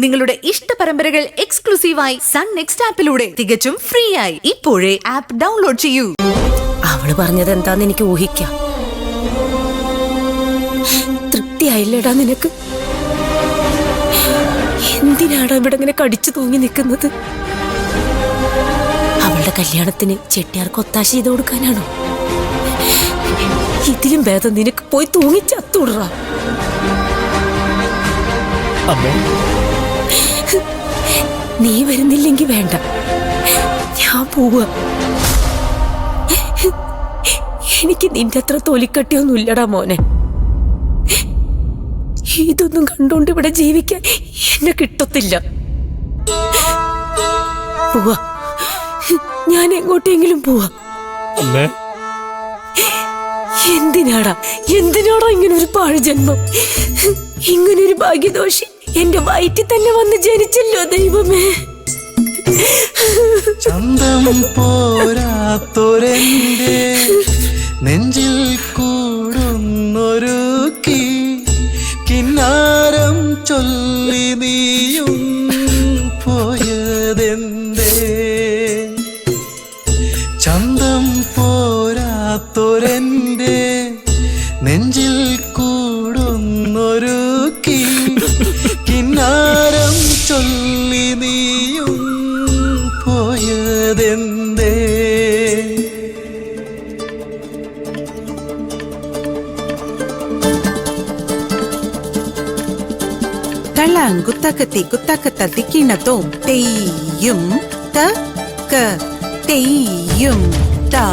നിങ്ങളുടെ ഇഷ്ട പരമ്പരകൾ എക്സ്ക്ലൂസീവായി സൺ നെക്സ്റ്റ് ആപ്പിലൂടെ തികച്ചും ഫ്രീ ആയി ഇപ്പോഴേ ആപ്പ് ഡൗൺലോഡ് ചെയ്യൂ. അവള് പറഞ്ഞത് എന്താന്ന് എനിക്ക് ഊഹിക്കാം. തൃപ്തിയായില്ലേടാ നിനക്ക്? എന്തിനാടാ ഇവിടെ ഇങ്ങനെ കടിച്ചു തൂങ്ങി നിൽക്കുന്നത്? അവളുടെ കല്യാണത്തിന് ചെട്ടിയാർക്ക് ഒത്താശ ചെയ്ത് കൊടുക്കാനാണോ? ഇതിലും ഭേദം നിനക്ക് പോയി തൂങ്ങി ചത്തുടറാ. നീ വരുന്നില്ലെങ്കി വേണ്ട, ഞാൻ പോവാ. എനിക്ക് നിന്റെ അത്ര തൊലിക്കട്ടിയൊന്നും ഇല്ലടാ മോനെ. ഇതൊന്നും കണ്ടോണ്ട് ഇവിടെ ജീവിക്കാൻ എന്നെ കിട്ടത്തില്ല. പോവാ, ഞാൻ എങ്ങോട്ടെങ്കിലും പോവാ. എന്തിനാടാ ഇങ്ങനൊരു പാഴ്ജന്മം, ഇങ്ങനൊരു ഭാഗ്യദോഷി എന്റെ വയറ്റിൽ തന്നെ വന്ന് ജനിച്ചല്ലോ ദൈവമേ. ചന്തം പോരാത്തൊരെന്റെ നെഞ്ചിൽ കൂടുന്നൊരു കിന്നാരം ചൊല്ലി നീയും പോയതെന്തേ? ചന്തം പോരാത്തൊരെന്റെ നെഞ്ചിൽ കൂടുന്നൊരു കിന്നാരം ചൊല്ലി നീയും പോയതെന്തേ? തളങ്കുത്തകത്തി കുത്തക്കത്തത്തിക്കിണത്തോം തെയ്യും തക്ക തെയ്യും താ